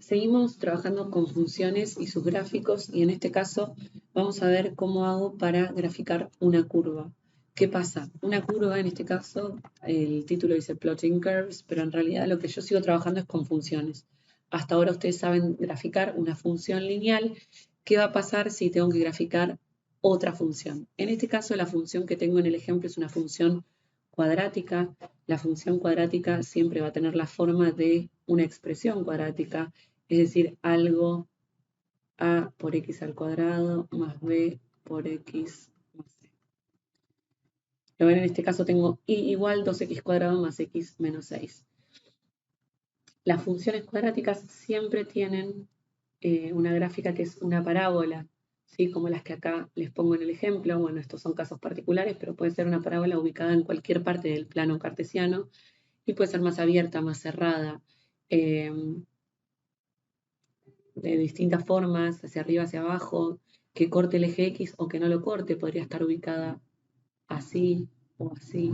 Seguimos trabajando con funciones y sus gráficos y en este caso vamos a ver cómo hago para graficar una curva. ¿Qué pasa? Una curva, en este caso, el título dice Plotting Curves, pero en realidad lo que yo sigo trabajando es con funciones. Hasta ahora ustedes saben graficar una función lineal. ¿Qué va a pasar si tengo que graficar otra función? En este caso, la función que tengo en el ejemplo es una función cuadrática. La función cuadrática siempre va a tener la forma de una expresión cuadrática, es decir, algo a por x al cuadrado más b por x más c. Lo ven, en este caso tengo y igual 2x cuadrado más x menos 6. Las funciones cuadráticas siempre tienen una gráfica que es una parábola, ¿sí? Como las que acá les pongo en el ejemplo. Bueno, estos son casos particulares, pero puede ser una parábola ubicada en cualquier parte del plano cartesiano y puede ser más abierta, más cerrada, de distintas formas, hacia arriba, hacia abajo, que corte el eje X o que no lo corte, podría estar ubicada así o así.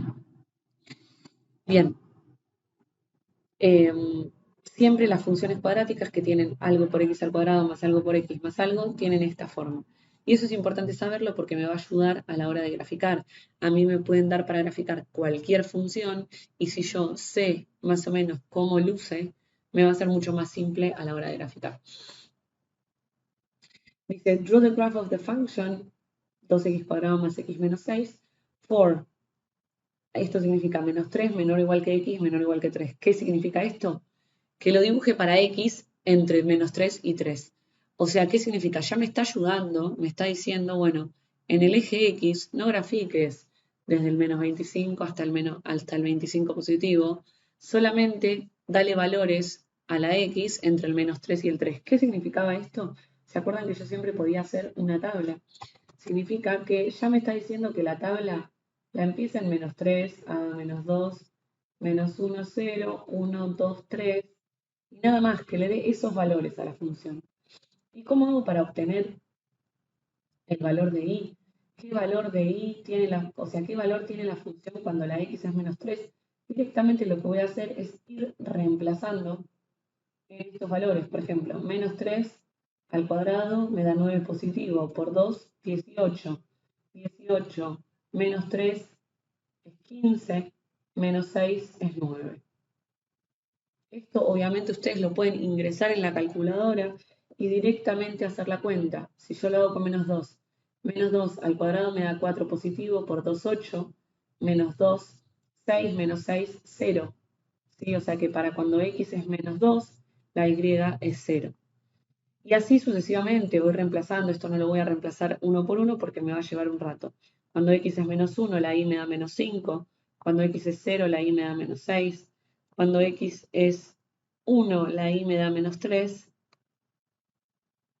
Bien, siempre las funciones cuadráticas que tienen algo por x al cuadrado más algo por x más algo, tienen esta forma. Y eso es importante saberlo porque me va a ayudar a la hora de graficar. A mí me pueden dar para graficar cualquier función y si yo sé más o menos cómo luce, me va a ser mucho más simple a la hora de graficar. Dice, draw the graph of the function 2x cuadrado más x menos 6 for, esto significa menos 3 menor o igual que x menor o igual que 3. ¿Qué significa esto? Que lo dibuje para x entre menos 3 y 3. O sea, ¿qué significa? Ya me está ayudando, me está diciendo, bueno, en el eje x no grafiques desde el menos 25 hasta el 25 positivo, solamente dale valores a la x entre el menos 3 y el 3. ¿Qué significaba esto? ¿Se acuerdan que yo siempre podía hacer una tabla? Significa que ya me está diciendo que la tabla la empieza en menos 3, a menos 2, menos 1, 0, 1, 2, 3, y nada más que le dé esos valores a la función. ¿Y cómo hago para obtener el valor de y? ¿Qué valor de y tiene qué valor tiene la función cuando la x es menos 3? Directamente lo que voy a hacer es ir reemplazando estos valores. Por ejemplo, menos 3 al cuadrado me da 9 positivo, por 2, 18. 18 menos 3 es 15, menos 6 es 9. Esto obviamente ustedes lo pueden ingresar en la calculadora y directamente hacer la cuenta. Si yo lo hago con menos 2 al cuadrado me da 4 positivo, por 2, 8, menos 2, 6, menos 6, 0. ¿Sí? O sea que para cuando x es menos 2, la y es 0. Y así sucesivamente voy reemplazando, esto no lo voy a reemplazar uno por uno porque me va a llevar un rato. Cuando x es menos 1, la y me da menos 5. Cuando x es 0, la y me da menos 6. Cuando x es 1, la y me da menos 3.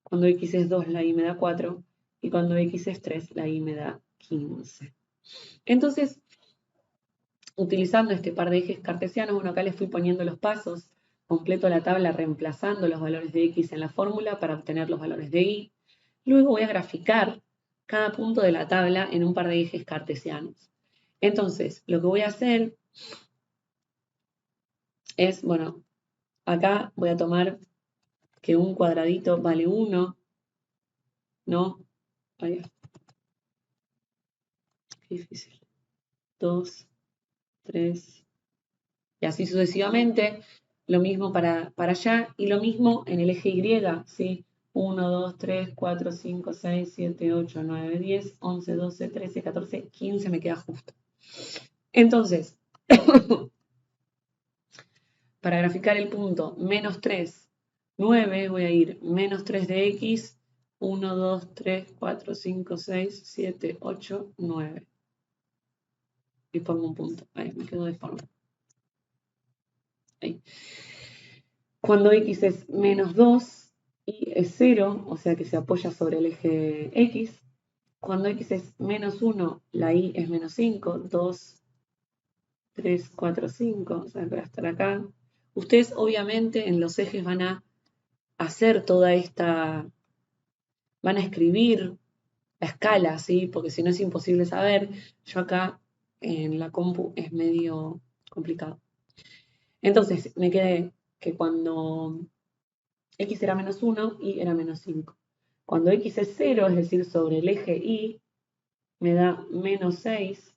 Cuando x es 2, la y me da 4. Y cuando x es 3, la y me da 15. Entonces, utilizando este par de ejes cartesianos, bueno, acá les fui poniendo los pasos. Completo la tabla reemplazando los valores de x en la fórmula para obtener los valores de y. Luego voy a graficar cada punto de la tabla en un par de ejes cartesianos. Entonces, lo que voy a hacer es, bueno, acá voy a tomar que un cuadradito vale 1, ¿no? Ahí, qué difícil. 2, 3, y así sucesivamente. Lo mismo para allá y lo mismo en el eje Y, ¿sí? 1, 2, 3, 4, 5, 6, 7, 8, 9, 10, 11, 12, 13, 14, 15 me queda justo. Entonces, para graficar el punto menos 3, 9, voy a ir menos 3 de x, 1, 2, 3, 4, 5, 6, 7, 8, 9. Y pongo un punto. Ahí me quedo de forma. Ahí. Cuando x es menos 2, y es 0, o sea que se apoya sobre el eje x. Cuando x es menos 1, la y es menos 5, 2, 3, 4, 5, o sea que va a estar acá. Ustedes obviamente en los ejes van a hacer toda esta, van a escribir la escala, ¿sí? Porque si no es imposible saber. Yo acá en la compu es medio complicado. Entonces me quedé que cuando X era menos 1, Y era menos 5. Cuando X es 0, es decir, sobre el eje Y, me da menos 6.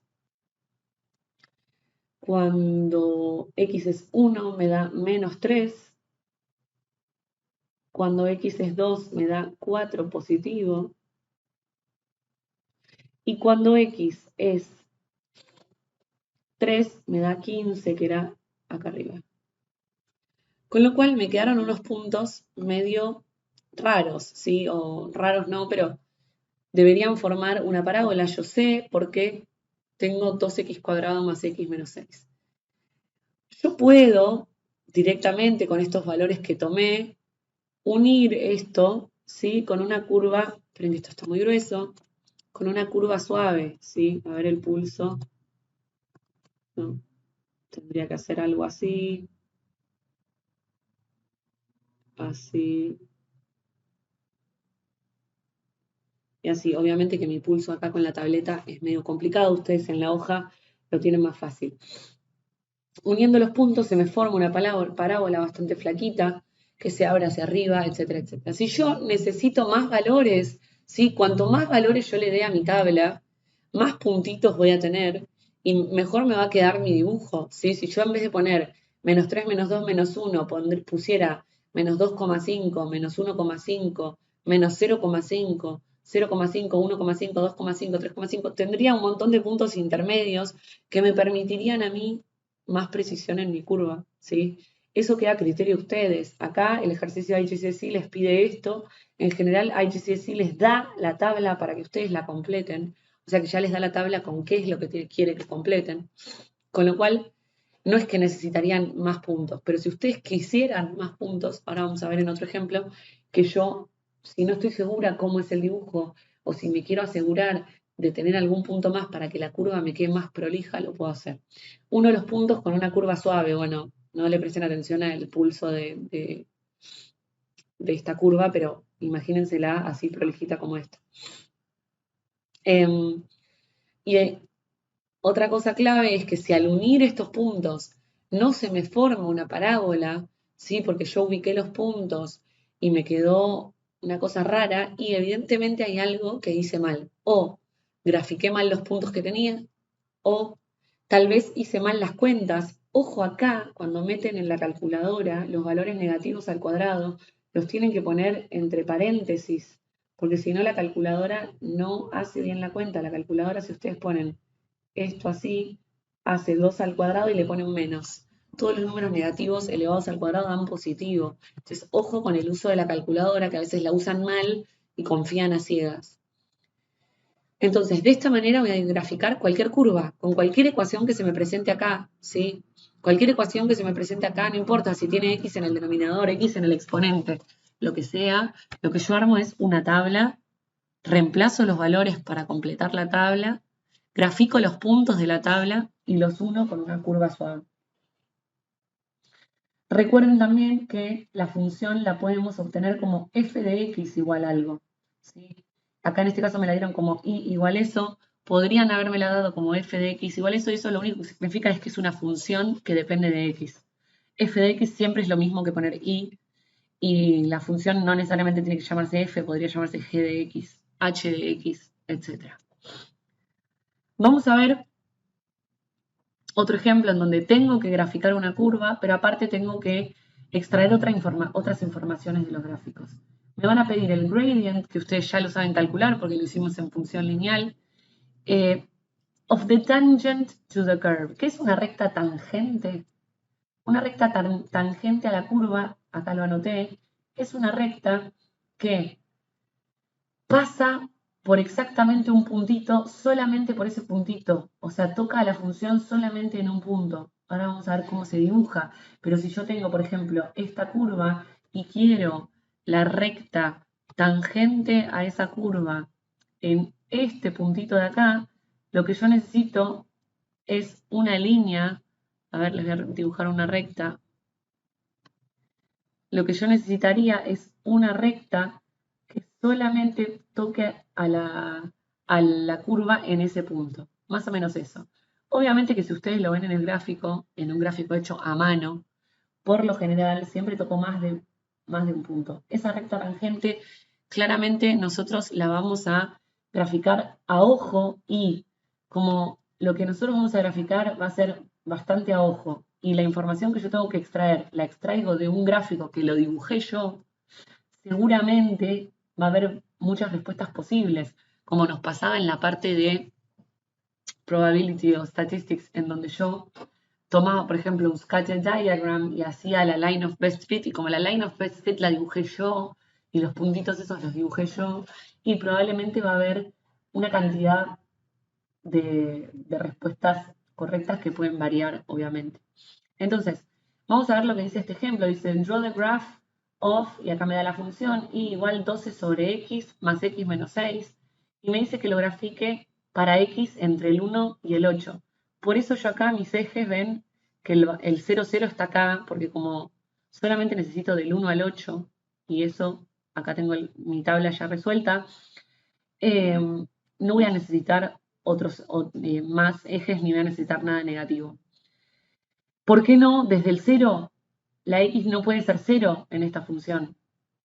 Cuando X es 1, me da menos 3. Cuando X es 2, me da 4 positivo. Y cuando X es 3, me da 15, que era acá arriba. Con lo cual me quedaron unos puntos medio raros, ¿sí? O raros no, pero deberían formar una parábola. Yo sé porque tengo 2x² más x menos 6. Yo puedo directamente con estos valores que tomé unir esto, ¿sí? Con una curva, esperen que esto está muy grueso, con una curva suave, ¿sí? A ver el pulso. No, tendría que hacer algo así, así, y así. Obviamente que mi pulso acá con la tableta es medio complicado, ustedes en la hoja lo tienen más fácil. Uniendo los puntos se me forma una parábola bastante flaquita que se abre hacia arriba, etcétera, etcétera. Si yo necesito más valores, ¿sí? Cuanto más valores yo le dé a mi tabla, más puntitos voy a tener y mejor me va a quedar mi dibujo, ¿sí? Si yo en vez de poner menos 3, menos 2, menos 1, pusiera menos 2,5, menos 1,5, menos 0,5, 0,5, 1,5, 2,5, 3,5, tendría un montón de puntos intermedios que me permitirían a mí más precisión en mi curva, ¿sí? Eso queda a criterio de ustedes. Acá el ejercicio de IGCSE les pide esto. En general, IGCSE les da la tabla para que ustedes la completen. O sea que ya les da la tabla con qué es lo que quiere que completen. Con lo cual, no es que necesitarían más puntos, pero si ustedes quisieran más puntos, ahora vamos a ver en otro ejemplo, que yo, si no estoy segura cómo es el dibujo, o si me quiero asegurar de tener algún punto más para que la curva me quede más prolija, lo puedo hacer. Uno de los puntos con una curva suave, bueno, no le presten atención al pulso de esta curva, pero imagínensela así prolijita como esta. Y otra cosa clave es que si al unir estos puntos no se me forma una parábola, ¿sí? Porque yo ubiqué los puntos y me quedó una cosa rara y evidentemente hay algo que hice mal. O grafiqué mal los puntos que tenía, o tal vez hice mal las cuentas. Ojo acá, cuando meten en la calculadora los valores negativos al cuadrado, los tienen que poner entre paréntesis, porque si no la calculadora no hace bien la cuenta. La calculadora, si ustedes ponen esto así, hace 2 al cuadrado y le pone un menos. Todos los números negativos elevados al cuadrado dan positivo. Entonces, ojo con el uso de la calculadora, que a veces la usan mal y confían a ciegas. Entonces, de esta manera voy a graficar cualquier curva, con cualquier ecuación que se me presente acá, ¿sí? Cualquier ecuación que se me presente acá, no importa si tiene x en el denominador, x en el exponente, lo que sea, lo que yo armo es una tabla, reemplazo los valores para completar la tabla, grafico los puntos de la tabla y los uno con una curva suave. Recuerden también que la función la podemos obtener como f de x igual a algo, ¿sí? Acá en este caso me la dieron como y igual eso. Podrían habérmela dado como f de x igual eso. Y eso lo único que significa es que es una función que depende de x. F de x siempre es lo mismo que poner y la función no necesariamente tiene que llamarse f, podría llamarse g de x, h de x, etc. Vamos a ver otro ejemplo en donde tengo que graficar una curva, pero aparte tengo que extraer otras informaciones de los gráficos. Me van a pedir el gradient, que ustedes ya lo saben calcular porque lo hicimos en función lineal, of the tangent to the curve. ¿Qué es una recta tangente? Una recta tangente a la curva, acá lo anoté, es una recta que pasa por exactamente un puntito, solamente por ese puntito. O sea, toca a la función solamente en un punto. Ahora vamos a ver cómo se dibuja. Pero si yo tengo, por ejemplo, esta curva y quiero la recta tangente a esa curva en este puntito de acá, lo que yo necesito es una línea. A ver, les voy a dibujar una recta. Lo que yo necesitaría es una recta que solamente toque a la curva en ese punto. Más o menos eso. Obviamente que si ustedes lo ven en el gráfico, en un gráfico hecho a mano, por lo general siempre toco más de más de un punto. Esa recta tangente, claramente nosotros la vamos a graficar a ojo y como lo que nosotros vamos a graficar va a ser bastante a ojo y la información que yo tengo que extraer la extraigo de un gráfico que lo dibujé yo, seguramente va a haber muchas respuestas posibles, como nos pasaba en la parte de probability o statistics, en donde yo tomaba, por ejemplo, un scatter diagram y hacía la line of best fit, y como la line of best fit la dibujé yo, y los puntitos esos los dibujé yo, y probablemente va a haber una cantidad de respuestas correctas que pueden variar, obviamente. Entonces, vamos a ver lo que dice este ejemplo. Dice, draw the graph of, y acá me da la función, y igual 12 sobre x más x menos 6, y me dice que lo grafique para x entre el 1 y el 8. Por eso yo acá mis ejes ven que el 0, 0 está acá, porque como solamente necesito del 1 al 8, y eso, acá tengo mi tabla ya resuelta, no voy a necesitar otros más ejes ni voy a necesitar nada negativo. ¿Por qué no desde el 0? La x no puede ser 0 en esta función.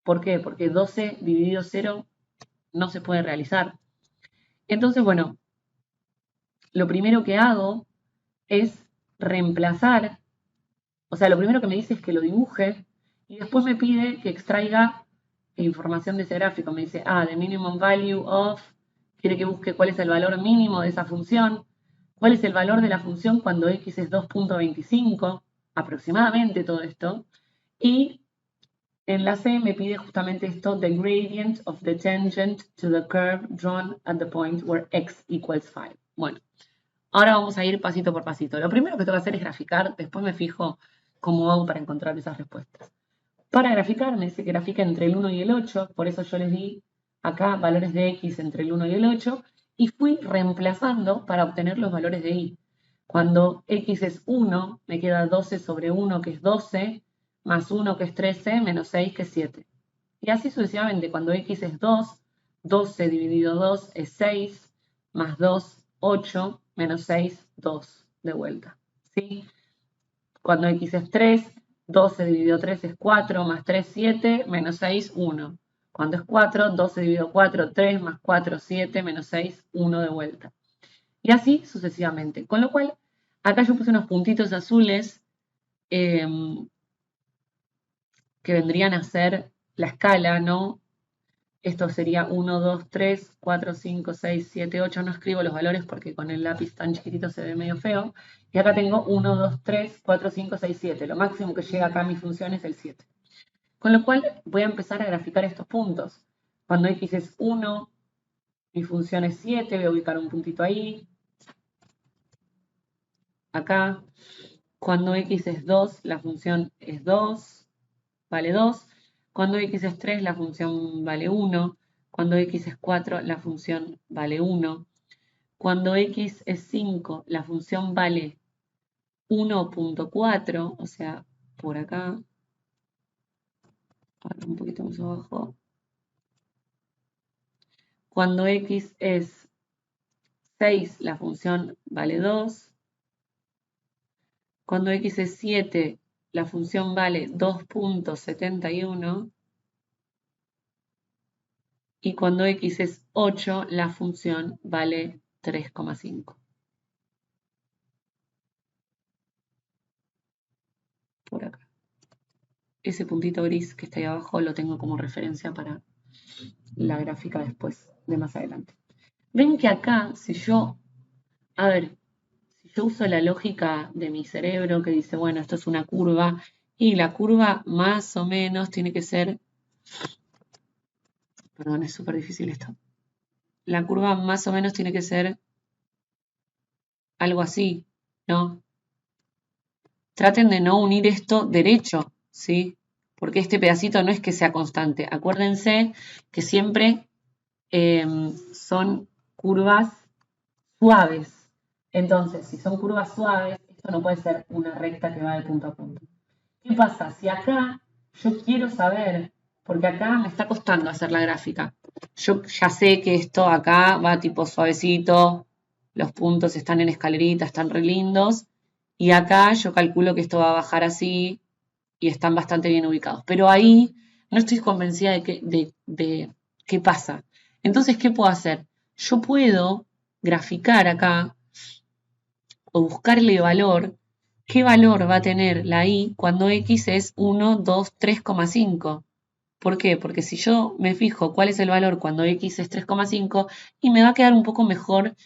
¿Por qué? Porque 12 dividido 0 no se puede realizar. Entonces, bueno, lo primero que hago es reemplazar, o sea, lo primero que me dice es que lo dibuje y después me pide que extraiga información de ese gráfico. Me dice, the minimum value of, quiere que busque cuál es el valor mínimo de esa función, cuál es el valor de la función cuando x es 2.25, aproximadamente todo esto, y en la C me pide justamente esto, the gradient of the tangent to the curve drawn at the point where x equals 5. Bueno, ahora vamos a ir pasito por pasito. Lo primero que tengo que hacer es graficar, después me fijo cómo hago para encontrar esas respuestas. Para graficar, me dice que grafique entre el 1 y el 8, por eso yo les di acá valores de x entre el 1 y el 8, y fui reemplazando para obtener los valores de y. Cuando x es 1, me queda 12 sobre 1, que es 12, más 1, que es 13, menos 6, que es 7. Y así sucesivamente, cuando x es 2, 12 dividido 2 es 6, más 2, 8, menos 6, 2, de vuelta. ¿Sí? Cuando x es 3, 12 dividido 3 es 4, más 3, 7, menos 6, 1. Cuando es 4, 12 dividido 4, 3, más 4, 7, menos 6, 1 de vuelta. Y así sucesivamente. Con lo cual, acá yo puse unos puntitos azules que vendrían a ser la escala, ¿no? Esto sería 1, 2, 3, 4, 5, 6, 7, 8. No escribo los valores porque con el lápiz tan chiquitito se ve medio feo. Y acá tengo 1, 2, 3, 4, 5, 6, 7. Lo máximo que llega acá a mi función es el 7. Con lo cual voy a empezar a graficar estos puntos. Cuando x es 1, mi función es 7. Voy a ubicar un puntito ahí. Acá. Cuando x es 2, la función es 2. Vale 2. Cuando x es 3, la función vale 1. Cuando x es 4, la función vale 1. Cuando x es 5, la función vale 1.4, o sea, por acá. Ahora un poquito más abajo. Cuando x es 6, la función vale 2. Cuando x es 7, la función vale 2.71. Y cuando x es 8, la función vale 3,5. Por acá. Ese puntito gris que está ahí abajo lo tengo como referencia para la gráfica después, de más adelante. Ven que acá, si yo uso la lógica de mi cerebro que dice, bueno, esto es una curva, y la curva más o menos tiene que ser, perdón, es súper difícil esto. La curva más o menos tiene que ser algo así, ¿no? Traten de no unir esto derecho, ¿sí? Porque este pedacito no es que sea constante. Acuérdense que siempre son curvas suaves. Entonces, si son curvas suaves, esto no puede ser una recta que va de punto a punto. ¿Qué pasa? Si acá yo quiero saber, porque acá me está costando hacer la gráfica. Yo ya sé que esto acá va tipo suavecito, los puntos están en escalerita, están re lindos, y acá yo calculo que esto va a bajar así y están bastante bien ubicados. Pero ahí no estoy convencida de qué pasa. Entonces, ¿qué puedo hacer? Yo puedo graficar acá o buscarle valor, qué valor va a tener la y cuando x es 1, 2, 3,5. ¿Por qué? Porque si yo me fijo cuál es el valor cuando x es 3,5 y me va a quedar un poco mejor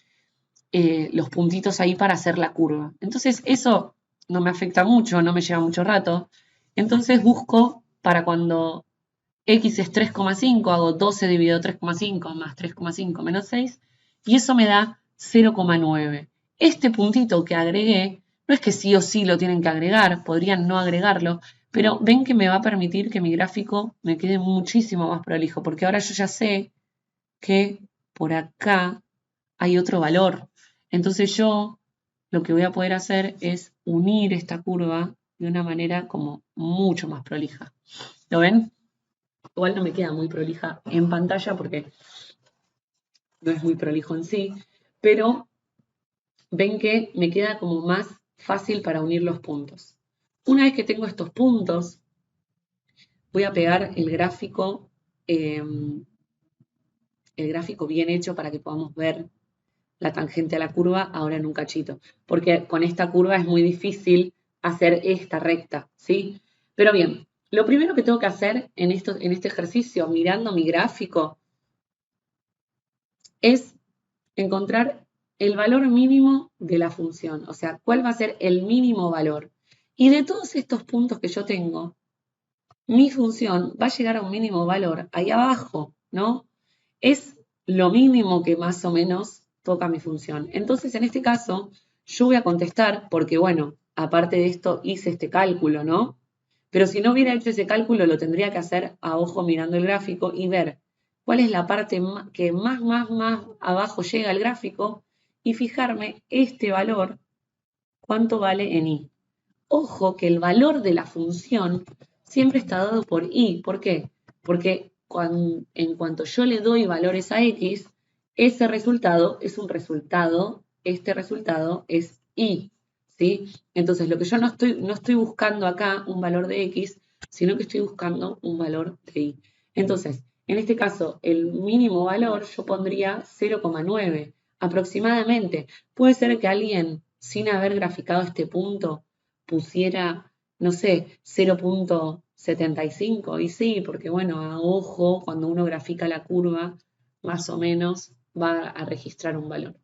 los puntitos ahí para hacer la curva. Entonces eso no me afecta mucho, no me lleva mucho rato. Entonces busco para cuando x es 3,5, hago 12 dividido 3,5 más 3,5 menos 6 y eso me da 0,9. Este puntito que agregué, no es que sí o sí lo tienen que agregar, podrían no agregarlo, pero ven que me va a permitir que mi gráfico me quede muchísimo más prolijo, porque ahora yo ya sé que por acá hay otro valor. Entonces yo lo que voy a poder hacer es unir esta curva de una manera como mucho más prolija. ¿Lo ven? Igual no me queda muy prolija en pantalla porque no es muy prolijo en sí, pero ven que me queda como más fácil para unir los puntos. Una vez que tengo estos puntos, voy a pegar el gráfico bien hecho para que podamos ver la tangente a la curva ahora en un cachito, porque con esta curva es muy difícil hacer esta recta, ¿sí? Pero bien, lo primero que tengo que hacer en este ejercicio, mirando mi gráfico, es encontrar el valor mínimo de la función, o sea, cuál va a ser el mínimo valor. Y de todos estos puntos que yo tengo, mi función va a llegar a un mínimo valor ahí abajo, ¿no? Es lo mínimo que más o menos toca mi función. Entonces, en este caso, yo voy a contestar porque, bueno, aparte de esto hice este cálculo, ¿no? Pero si no hubiera hecho ese cálculo, lo tendría que hacer a ojo mirando el gráfico y ver cuál es la parte que más abajo llega el gráfico y fijarme este valor, cuánto vale en y. Ojo que el valor de la función siempre está dado por y. ¿Por qué? Porque en cuanto yo le doy valores a x, ese resultado es un resultado, este resultado es y. ¿Sí? Entonces, lo que yo no estoy buscando acá un valor de x, sino que estoy buscando un valor de y. Entonces, en este caso, el mínimo valor yo pondría 0,9 aproximadamente. Puede ser que alguien, sin haber graficado este punto, pusiera, no sé, 0,75. Y sí, porque bueno, a ojo, cuando uno grafica la curva, más o menos va a registrar un valor.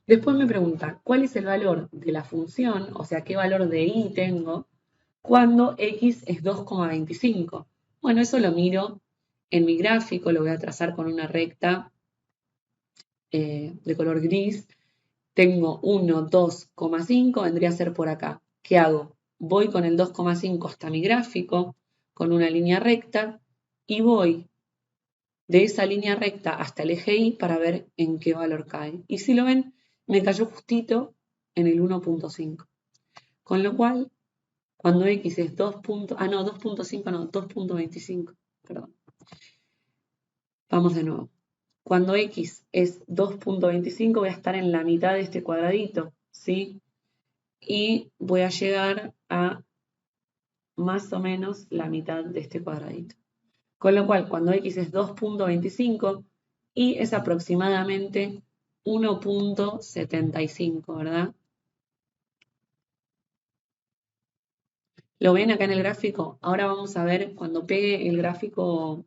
Después me pregunta, ¿cuál es el valor de la función? O sea, ¿qué valor de y tengo cuando x es 2,25? Bueno, eso lo miro en mi gráfico, lo voy a trazar con una recta de color gris. Tengo 1, 2,5, vendría a ser por acá. ¿Qué hago? Voy con el 2,5 hasta mi gráfico, con una línea recta, y voy de esa línea recta hasta el eje Y para ver en qué valor cae. Y si lo ven, me cayó justito en el 1,5. Con lo cual, cuando X es 2,5 no, 2,25, perdón. Vamos de nuevo. Cuando X es 2,25 voy a estar en la mitad de este cuadradito, ¿sí? Y voy a llegar a más o menos la mitad de este cuadradito. Con lo cual, cuando X es 2,25 y es aproximadamente 1,75, ¿verdad? ¿Lo ven acá en el gráfico? Ahora vamos a ver cuando pegue el gráfico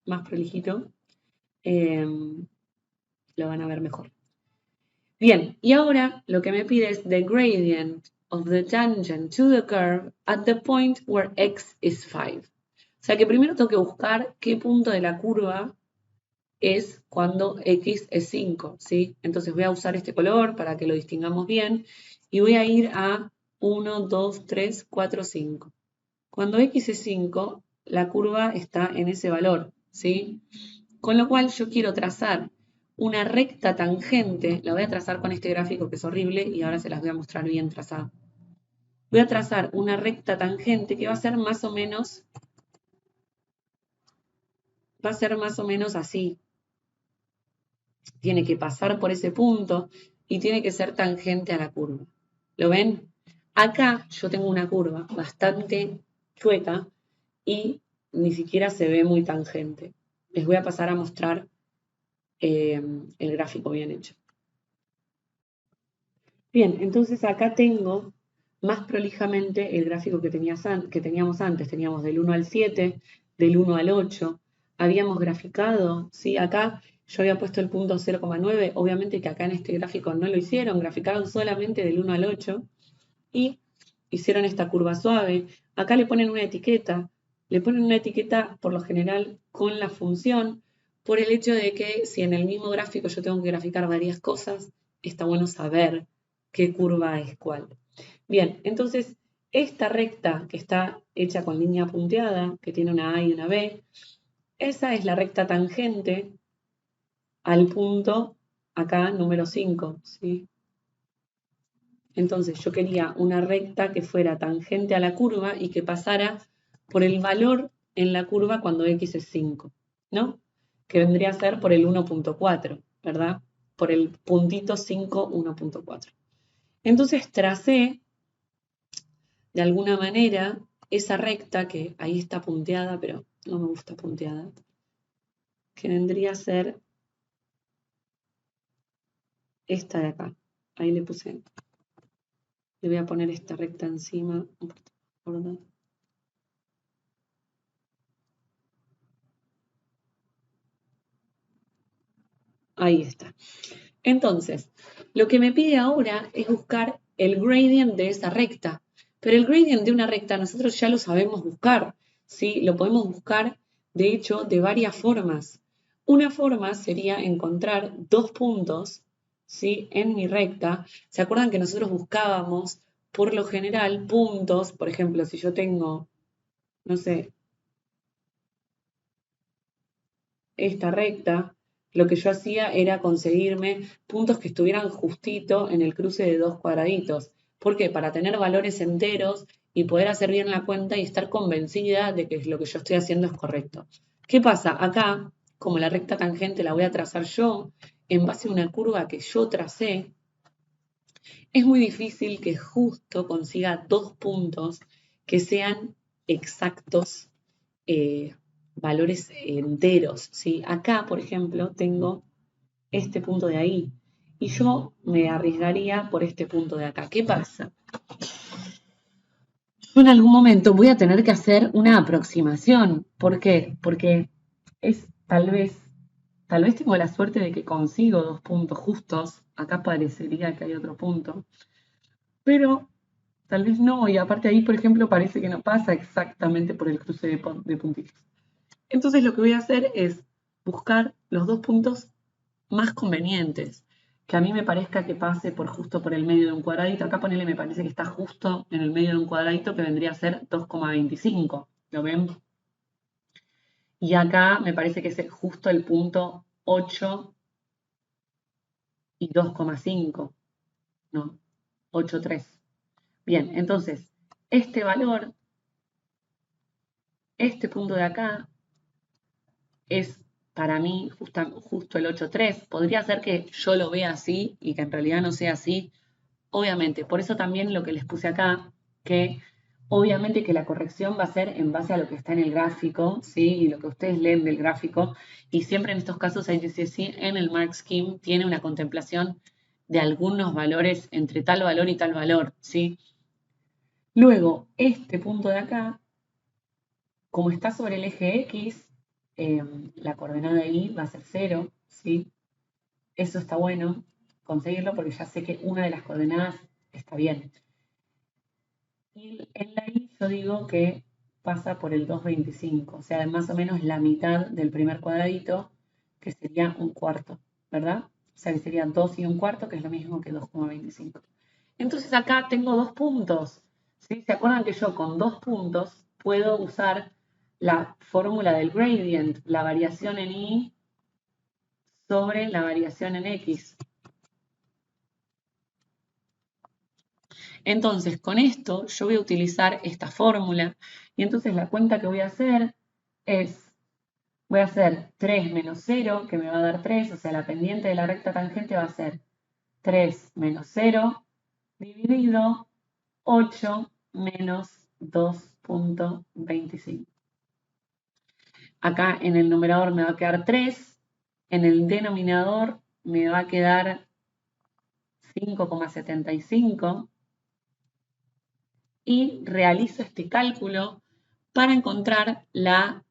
más prolijito, lo van a ver mejor. Bien, y ahora lo que me pide es the gradient of the tangent to the curve at the point where x is 5. O sea que primero tengo que buscar qué punto de la curva es cuando x es 5, ¿sí? Entonces voy a usar este color para que lo distingamos bien y voy a ir a 1, 2, 3, 4, 5. Cuando x es 5, la curva está en ese valor, ¿sí? Con lo cual yo quiero trazar una recta tangente, la voy a trazar con este gráfico que es horrible y ahora se las voy a mostrar bien trazada. Voy a trazar una recta tangente que va a ser más o menos así. Tiene que pasar por ese punto y tiene que ser tangente a la curva. ¿Lo ven? Acá yo tengo una curva bastante chueca y ni siquiera se ve muy tangente. Les voy a pasar a mostrar el gráfico bien hecho. Bien, entonces acá tengo más prolijamente el gráfico que teníamos antes. Teníamos del 1 al 7, del 1 al 8. Habíamos graficado, ¿sí? Acá yo había puesto el punto 0,9. Obviamente que acá en este gráfico no lo hicieron, graficaron solamente del 1 al 8 y hicieron esta curva suave. Acá le ponen una etiqueta por lo general con la función, por el hecho de que si en el mismo gráfico yo tengo que graficar varias cosas, está bueno saber qué curva es cuál. Bien, entonces esta recta que está hecha con línea punteada, que tiene una A y una B, esa es la recta tangente al punto acá número 5, ¿sí? Entonces yo quería una recta que fuera tangente a la curva y que pasara por el valor en la curva cuando x es 5, ¿no? Que vendría a ser por el 1.4, ¿verdad? Por el puntito 5, 1.4. Entonces tracé de alguna manera esa recta que ahí está punteada, pero no me gusta punteada, que vendría a ser esta de acá. Ahí le voy a poner esta recta encima, un poquito más gorda. Ahí está. Entonces, lo que me pide ahora es buscar el gradient de esa recta. Pero el gradient de una recta nosotros ya lo sabemos buscar, ¿sí? Lo podemos buscar, de hecho, de varias formas. Una forma sería encontrar dos puntos, ¿sí? En mi recta. ¿Se acuerdan que nosotros buscábamos, por lo general, puntos? Por ejemplo, si yo tengo, no sé, esta recta, lo que yo hacía era conseguirme puntos que estuvieran justito en el cruce de dos cuadraditos. ¿Por qué? Para tener valores enteros y poder hacer bien la cuenta y estar convencida de que lo que yo estoy haciendo es correcto. ¿Qué pasa? Acá, como la recta tangente la voy a trazar yo, en base a una curva que yo tracé, es muy difícil que justo consiga dos puntos que sean exactos, valores enteros, ¿sí? Acá, por ejemplo, tengo este punto de ahí y yo me arriesgaría por este punto de acá. ¿Qué pasa? Yo en algún momento voy a tener que hacer una aproximación. ¿Por qué? Porque es tal vez tengo la suerte de que consigo dos puntos justos. Acá parecería que hay otro punto, pero tal vez no. Y aparte ahí, por ejemplo, parece que no pasa exactamente por el cruce de puntitos. Entonces lo que voy a hacer es buscar los dos puntos más convenientes, que a mí me parezca que pase por justo por el medio de un cuadradito. Acá ponele, me parece que está justo en el medio de un cuadradito que vendría a ser 2,25. ¿Lo ven? Y acá me parece que es justo el punto 8 y 2,5. No, 8,3. Bien, entonces, este valor, este punto de acá, es para mí justo el 8,3. Podría ser que yo lo vea así y que en realidad no sea así. Obviamente, por eso también lo que les puse acá, que obviamente que la corrección va a ser en base a lo que está en el gráfico, ¿sí? Y lo que ustedes leen del gráfico. Y siempre en estos casos IGCSE en el Mark Scheme tiene una contemplación de algunos valores entre tal valor y tal valor, ¿sí? Luego, este punto de acá, como está sobre el eje X, la coordenada Y va a ser 0, ¿sí? Eso está bueno conseguirlo porque ya sé que una de las coordenadas está bien. Y en la Y yo digo que pasa por el 2,25, o sea, más o menos la mitad del primer cuadradito, que sería un cuarto, ¿verdad? O sea, que sería 2 y un cuarto, que es lo mismo que 2,25. Entonces acá tengo dos puntos, ¿sí? ¿Se acuerdan que yo con dos puntos puedo usar la fórmula del gradient, la variación en Y sobre la variación en X? Entonces, con esto yo voy a utilizar esta fórmula y entonces la cuenta que voy a hacer es, voy a hacer 3 menos 0, que me va a dar 3, o sea, la pendiente de la recta tangente va a ser 3 menos 0 dividido 8 menos 2,25. Acá en el numerador me va a quedar 3, en el denominador me va a quedar 5,75 y realizo este cálculo para encontrar la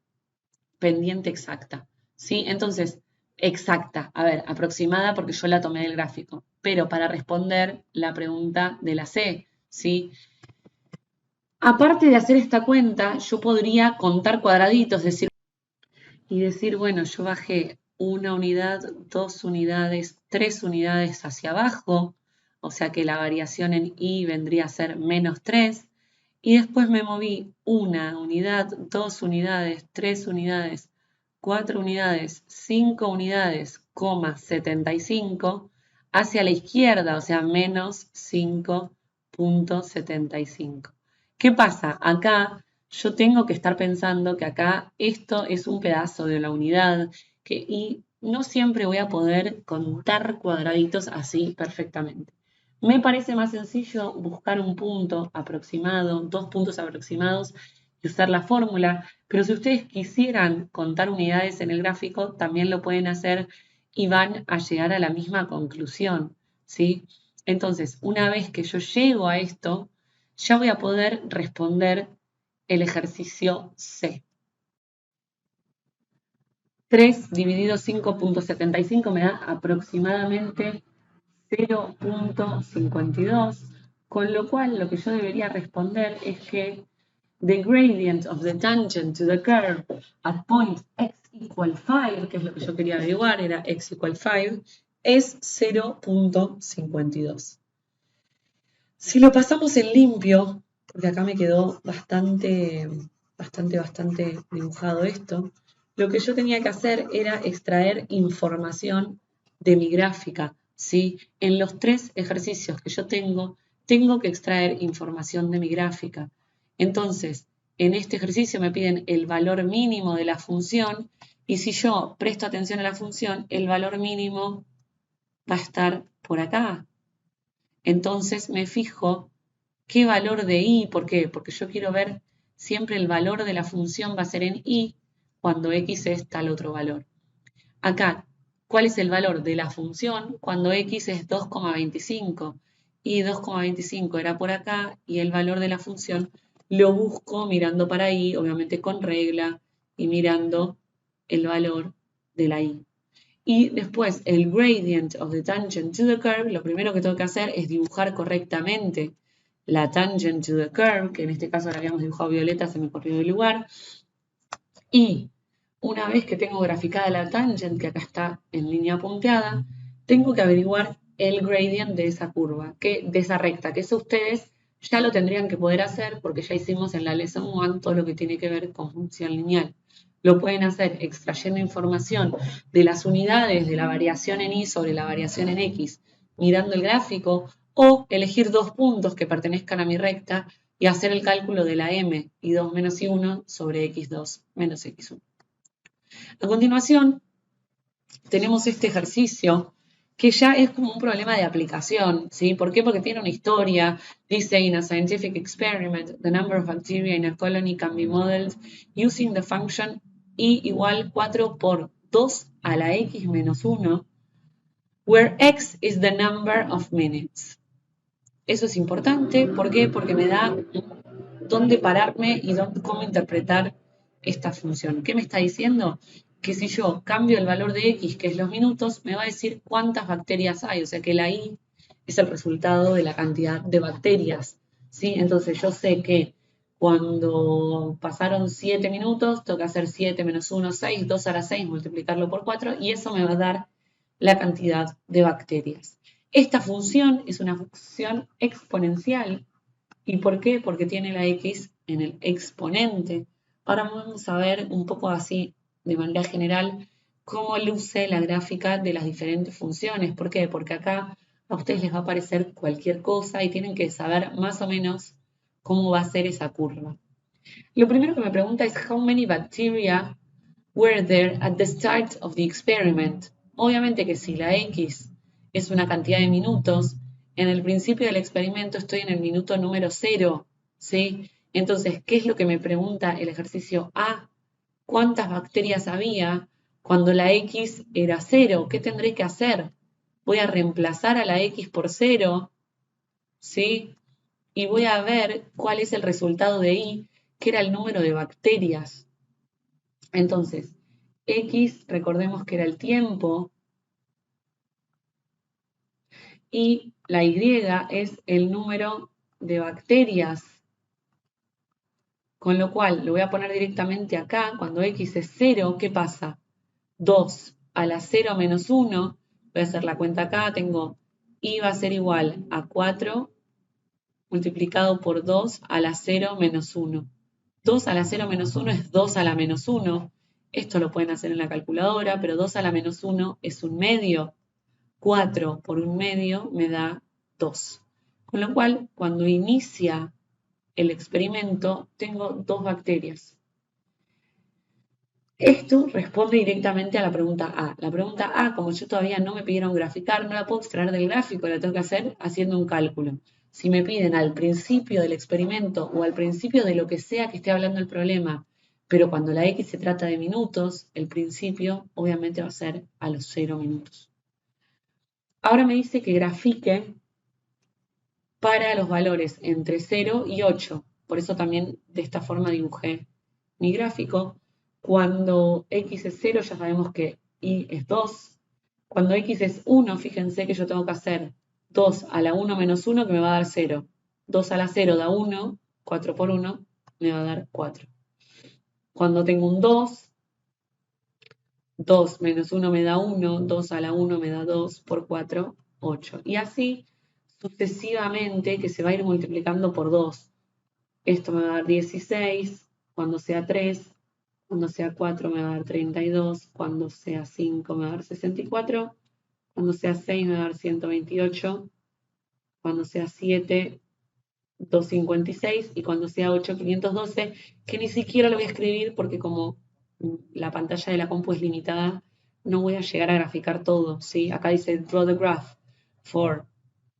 pendiente exacta, ¿sí? Entonces, exacta, a ver, aproximada porque yo la tomé del gráfico, pero para responder la pregunta de la C, ¿sí? Aparte de hacer esta cuenta, yo podría contar cuadraditos, y decir, bueno, yo bajé 1 unidad, 2 unidades, 3 unidades hacia abajo, o sea que la variación en I vendría a ser -3, y después me moví 1 unidad, 2 unidades, 3 unidades, 4 unidades, 5 unidades, 75 hacia la izquierda, o sea, -5,75. ¿Qué pasa? Acá yo tengo que estar pensando que acá esto es un pedazo de la unidad y no siempre voy a poder contar cuadraditos así perfectamente. Me parece más sencillo buscar un punto aproximado, 2 puntos aproximados y usar la fórmula, pero si ustedes quisieran contar unidades en el gráfico, también lo pueden hacer y van a llegar a la misma conclusión, ¿sí? Entonces, una vez que yo llego a esto, ya voy a poder responder el ejercicio C. 3 dividido 5,75 me da aproximadamente 0,52, con lo cual lo que yo debería responder es que the gradient of the tangent to the curve at point x equal 5, que es lo que yo quería averiguar, era x equal 5, es 0,52. Si lo pasamos en limpio, porque acá me quedó bastante dibujado esto, lo que yo tenía que hacer era extraer información de mi gráfica, ¿sí? En los 3 ejercicios que yo tengo que extraer información de mi gráfica. Entonces, en este ejercicio me piden el valor mínimo de la función y si yo presto atención a la función, el valor mínimo va a estar por acá. Entonces me fijo qué valor de y, ¿por qué? Porque yo quiero ver siempre el valor de la función va a ser en y cuando x es tal otro valor. Acá, ¿cuál es el valor de la función cuando x es 2,25? Y 2,25 era por acá y el valor de la función lo busco mirando para ahí, obviamente con regla y mirando el valor de la y. Y después el gradient of the tangent to the curve, lo primero que tengo que hacer es dibujar correctamente la tangent to the curve, que en este caso la habíamos dibujado violeta, se me corrió del lugar. Y una vez que tengo graficada la tangent, que acá está en línea punteada, tengo que averiguar el gradient de esa curva, de esa recta, que eso ustedes ya lo tendrían que poder hacer porque ya hicimos en la lesson 1 todo lo que tiene que ver con función lineal. Lo pueden hacer extrayendo información de las unidades de la variación en y sobre la variación en x, mirando el gráfico, o elegir 2 puntos que pertenezcan a mi recta y hacer el cálculo de la m, y2 menos y1 sobre x2 menos x1. A continuación, tenemos este ejercicio que ya es como un problema de aplicación, ¿sí? ¿Por qué? Porque tiene una historia, dice, in a scientific experiment, the number of bacteria in a colony can be modeled using the function y igual 4 por 2 a la x menos 1, where x is the number of minutes. Eso es importante, ¿por qué? Porque me da dónde pararme y cómo interpretar esta función. ¿Qué me está diciendo? Que si yo cambio el valor de x, que es los minutos, me va a decir cuántas bacterias hay, o sea que la i es el resultado de la cantidad de bacterias, ¿sí? Entonces yo sé que cuando pasaron 7 minutos, tengo que hacer 7 menos 1, 6, 2 a la 6, multiplicarlo por 4, y eso me va a dar la cantidad de bacterias. Esta función es una función exponencial. ¿Y por qué? Porque tiene la x en el exponente. Ahora vamos a ver un poco así, de manera general, cómo luce la gráfica de las diferentes funciones. ¿Por qué? Porque acá a ustedes les va a aparecer cualquier cosa y tienen que saber más o menos cómo va a ser esa curva. Lo primero que me pregunta es how many bacteria were there at the start of the experiment. Obviamente que si la x es una cantidad de minutos, en el principio del experimento estoy en el minuto número 0, ¿sí? Entonces, ¿qué es lo que me pregunta el ejercicio A? cuántas bacterias había cuando la X era 0. ¿Qué tendré que hacer? Voy a reemplazar a la X por 0, ¿sí? Y voy a ver cuál es el resultado de Y, que era el número de bacterias. Entonces, X, recordemos que era el tiempo, y la Y es el número de bacterias. Con lo cual, lo voy a poner directamente acá. Cuando X es 0, ¿qué pasa? 2 a la 0 menos 1, voy a hacer la cuenta acá, tengo Y va a ser igual a 4 multiplicado por 2 a la 0 menos 1. 2 a la 0 menos 1 es 2 a la menos 1. Esto lo pueden hacer en la calculadora, pero 2 a la menos 1 es un medio. 4 por un medio me da 2. Con lo cual, cuando inicia el experimento, tengo 2 bacterias. Esto responde directamente a la pregunta A. La pregunta A, como yo todavía no me pidieron graficar, no la puedo extraer del gráfico, la tengo que hacer haciendo un cálculo. Si me piden al principio del experimento o al principio de lo que sea que esté hablando el problema, pero cuando la X se trata de minutos, el principio obviamente va a ser a los 0 minutos. Ahora me dice que grafique para los valores entre 0 y 8. Por eso también de esta forma dibujé mi gráfico. Cuando X es 0 ya sabemos que Y es 2. Cuando X es 1, fíjense que yo tengo que hacer 2 a la 1 menos 1 que me va a dar 0. 2 a la 0 da 1, 4 por 1 me va a dar 4. Cuando tengo un 2, 2 menos 1 me da 1, 2 a la 1 me da 2, por 4, 8. Y así sucesivamente que se va a ir multiplicando por 2. Esto me va a dar 16, cuando sea 3, cuando sea 4 me va a dar 32, cuando sea 5 me va a dar 64, cuando sea 6 me va a dar 128, cuando sea 7, 256 y cuando sea 8, 512, que ni siquiera lo voy a escribir porque como la pantalla de la compu es limitada, no voy a llegar a graficar todo, ¿sí? Acá dice draw the graph for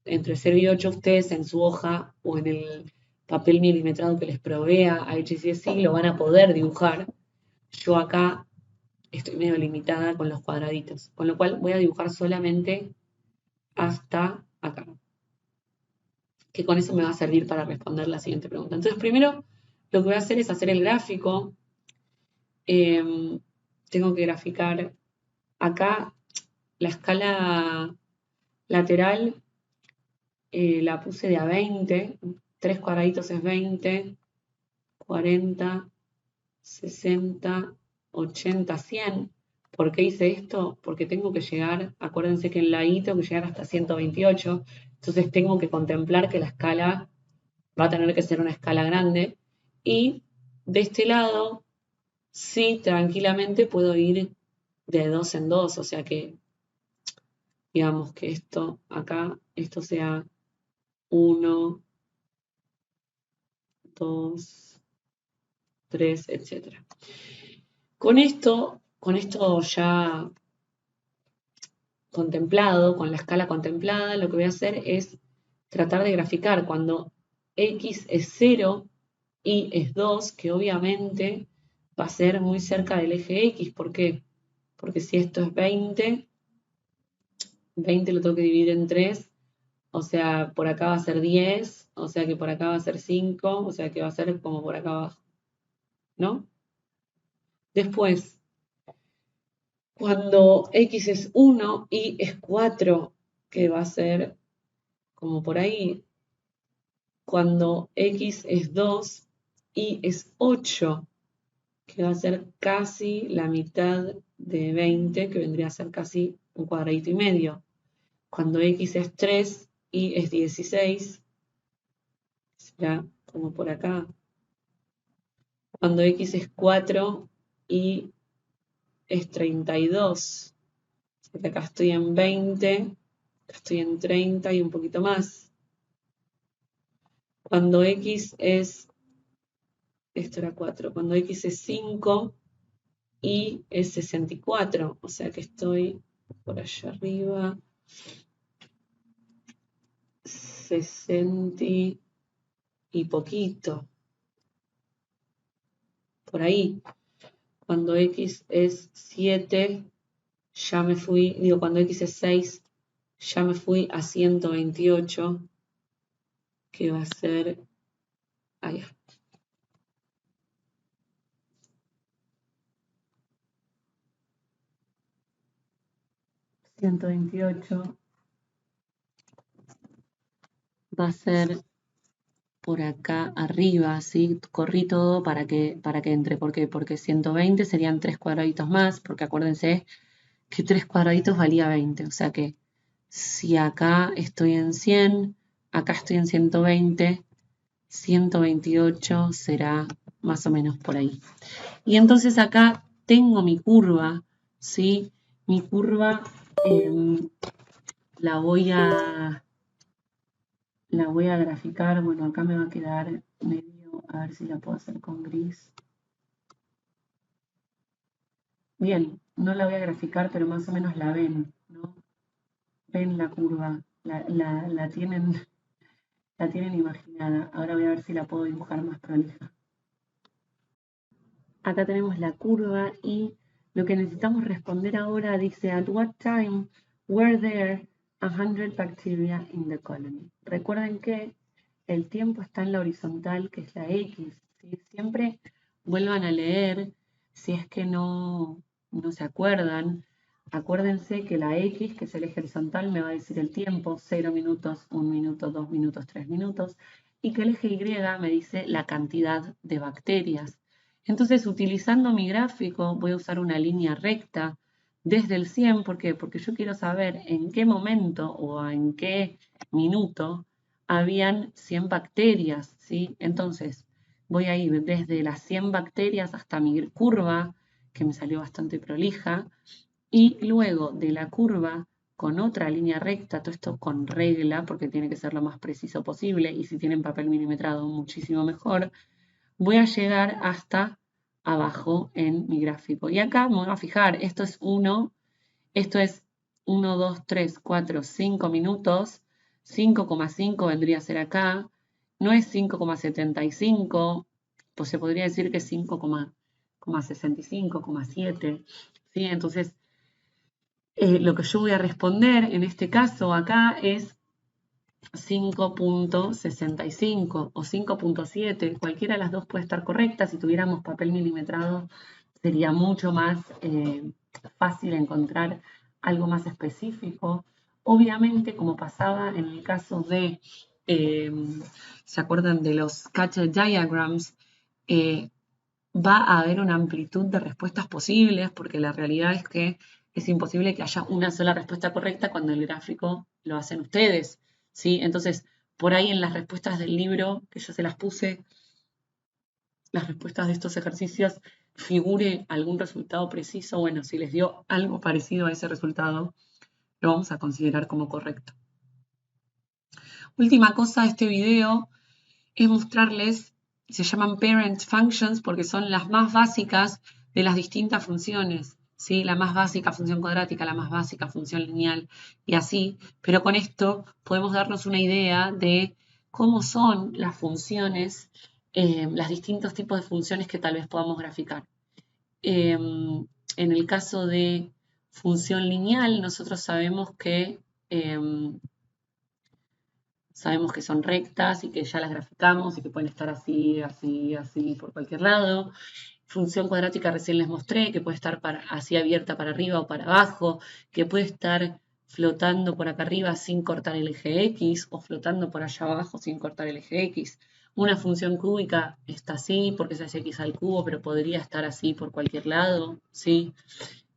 entre 0 y 8, ustedes en su hoja o en el papel milimetrado que les provea a HCSC lo van a poder dibujar. Yo acá estoy medio limitada con los cuadraditos, con lo cual voy a dibujar solamente hasta acá, que con eso me va a servir para responder la siguiente pregunta. Entonces, primero lo que voy a hacer es hacer el gráfico. Tengo que graficar acá la escala lateral, la puse de a 20, 3 cuadraditos es 20, 40, 60, 80, 100. ¿Por qué hice esto? Porque tengo que llegar, acuérdense que en la I tengo que llegar hasta 128, entonces tengo que contemplar que la escala va a tener que ser una escala grande. Y de este lado, sí, tranquilamente puedo ir de 2 en 2, o sea que, digamos que esto acá, esto sea 1, 2, 3, etc. Con esto ya contemplado, con la escala contemplada, lo que voy a hacer es tratar de graficar cuando X es 0 y es 2, que obviamente va a ser muy cerca del eje X. ¿Por qué? Porque si esto es 20, 20 lo tengo que dividir en 3, o sea, por acá va a ser 10, o sea que por acá va a ser 5, o sea que va a ser como por acá abajo, ¿no? Después, cuando X es 1 y es 4, que va a ser como por ahí. Cuando X es 2 y es 8, que va a ser casi la mitad de 20, que vendría a ser casi un cuadradito y medio. Cuando X es 3 y es 16, será como por acá. Cuando X es 4 y es 32, o sea que acá estoy en 20, acá estoy en 30 y un poquito más. Cuando X es, esto era 4, cuando X es 5 y es 64, o sea que estoy por allá arriba, 60 y poquito, por ahí. cuando x es 7, ya me fui, cuando x es 6, ya me fui a 128, que va a ser, allá. 128 va a ser por acá arriba, ¿sí? Corrí todo para que entre. ¿Por qué? Porque 120 serían 3 cuadraditos más, porque acuérdense que 3 cuadraditos valía 20. O sea que si acá estoy en 100, acá estoy en 120, 128 será más o menos por ahí. Y entonces acá tengo mi curva, ¿sí? Mi curva la voy a graficar. Bueno, acá me va a quedar medio, a ver si la puedo hacer con gris. Bien, no la voy a graficar, pero más o menos la ven, ¿no? Ven la curva, la tienen imaginada. Ahora voy a ver si la puedo dibujar más prolija. Acá tenemos la curva y lo que necesitamos responder ahora dice, at what time were there 100 bacteria in the colony? Recuerden que el tiempo está en la horizontal, que es la X, ¿sí? Siempre vuelvan a leer, si es que no se acuerdan. Acuérdense que la X, que es el eje horizontal, me va a decir el tiempo, 0 minutos, 1 minuto, 2 minutos, 3 minutos, y que el eje Y me dice la cantidad de bacterias. Entonces, utilizando mi gráfico, voy a usar una línea recta desde el 100. ¿Por qué? Porque yo quiero saber en qué momento o en qué minuto habían 100 bacterias, ¿sí? Entonces, voy a ir desde las 100 bacterias hasta mi curva, que me salió bastante prolija, y luego de la curva con otra línea recta, todo esto con regla, porque tiene que ser lo más preciso posible, y si tienen papel milimetrado, muchísimo mejor, voy a llegar hasta abajo en mi gráfico. Y acá me voy a fijar, esto es 1, 2, 3, 4, 5 minutos, 5,5 vendría a ser acá, no es 5,75, pues se podría decir que es 5,65, 7, ¿sí? Entonces, lo que yo voy a responder en este caso acá es 5,65 o 5,7, cualquiera de las dos puede estar correcta. Si tuviéramos papel milimetrado sería mucho más fácil encontrar algo más específico. Obviamente, como pasaba en el caso de, ¿se acuerdan de los Scatter diagrams? Va a haber una amplitud de respuestas posibles, porque la realidad es que es imposible que haya una sola respuesta correcta cuando el gráfico lo hacen ustedes, ¿sí? Entonces, por ahí en las respuestas del libro, que yo se las puse, las respuestas de estos ejercicios, figure algún resultado preciso. Bueno, si les dio algo parecido a ese resultado, lo vamos a considerar como correcto. Última cosa de este video es mostrarles, se llaman parent functions porque son las más básicas de las distintas funciones, ¿sí? La más básica función cuadrática, la más básica función lineal y así, pero con esto podemos darnos una idea de cómo son las funciones, los distintos tipos de funciones que tal vez podamos graficar. En el caso de función lineal, nosotros sabemos que son rectas y que ya las graficamos y que pueden estar así, así, así, por cualquier lado. Función cuadrática recién les mostré, que puede estar así abierta para arriba o para abajo, que puede estar flotando por acá arriba sin cortar el eje X o flotando por allá abajo sin cortar el eje X. Una función cúbica está así porque es X al cubo, pero podría estar así por cualquier lado, ¿sí?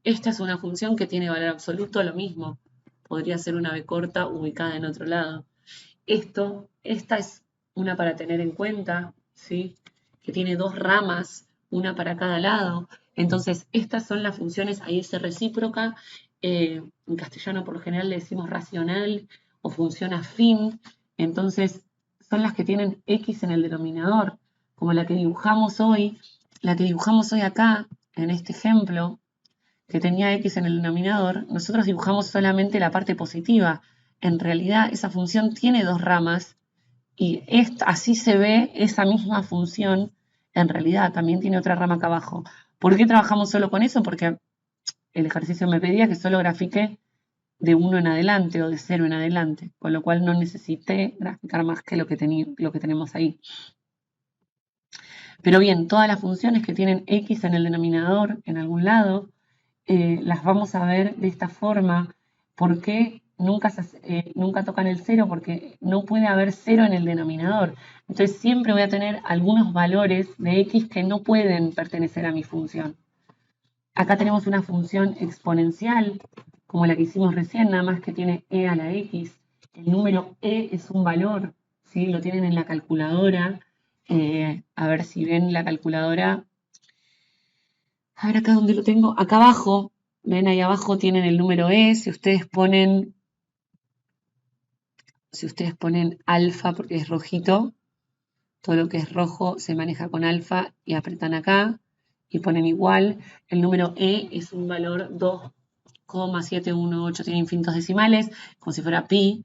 Esta es una función que tiene valor absoluto, lo mismo. Podría ser una B corta ubicada en otro lado. Esta es una para tener en cuenta, ¿sí? Que tiene dos ramas, una para cada lado. Entonces, estas son las funciones, ahí es recíproca. En castellano, por lo general, le decimos racional o función afín. Entonces, son las que tienen X en el denominador, como la que dibujamos hoy. La que dibujamos hoy acá, en este ejemplo, que tenía X en el denominador, nosotros dibujamos solamente la parte positiva. En realidad esa función tiene dos ramas y así se ve esa misma función. En realidad también tiene otra rama acá abajo, ¿Por qué trabajamos solo con eso? Porque el ejercicio me pedía que solo grafique de 1 en adelante o de 0 en adelante, con lo cual no necesité graficar más que lo que tenemos ahí. Pero bien, todas las funciones que tienen x en el denominador, en algún lado, las vamos a ver de esta forma. ¿Por qué nunca tocan el 0? Porque no puede haber 0 en el denominador. Entonces siempre voy a tener algunos valores de x que no pueden pertenecer a mi función. Acá tenemos una función exponencial, como la que hicimos recién, nada más que tiene e a la x. El número e es un valor, ¿sí? Lo tienen en la calculadora. A ver si ven la calculadora. A ver acá donde lo tengo. Acá abajo, ven ahí abajo tienen el número e. Si ustedes ponen alfa, porque es rojito, todo lo que es rojo se maneja con alfa y apretan acá y ponen igual. El número e es un valor 2,718, tiene infinitos decimales, como si fuera pi.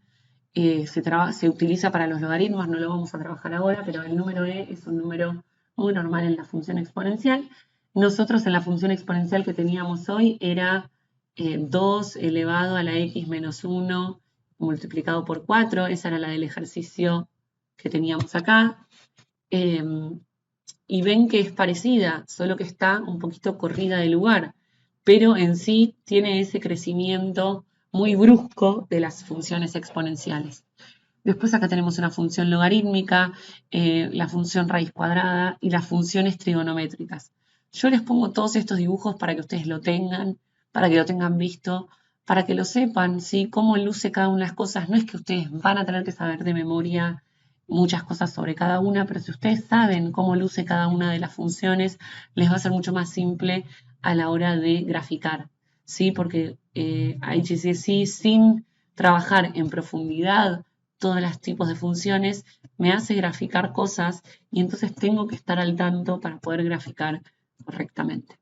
Se utiliza para los logaritmos, no lo vamos a trabajar ahora, pero el número e es un número muy normal en la función exponencial. Nosotros en la función exponencial que teníamos hoy era 2 elevado a la x menos 1 multiplicado por 4, esa era la del ejercicio que teníamos acá. Y ven que es parecida, solo que está un poquito corrida de lugar, pero en sí tiene ese crecimiento muy brusco de las funciones exponenciales. Después acá tenemos una función logarítmica, la función raíz cuadrada y las funciones trigonométricas. Yo les pongo todos estos dibujos para que ustedes lo tengan, para que lo tengan visto, para que lo sepan, ¿sí? Cómo luce cada una de las cosas. No es que ustedes van a tener que saber de memoria muchas cosas sobre cada una, pero si ustedes saben cómo luce cada una de las funciones, les va a ser mucho más simple a la hora de graficar, ¿sí? Porque HCSC sin trabajar en profundidad todos los tipos de funciones me hace graficar cosas y entonces tengo que estar al tanto para poder graficar correctamente.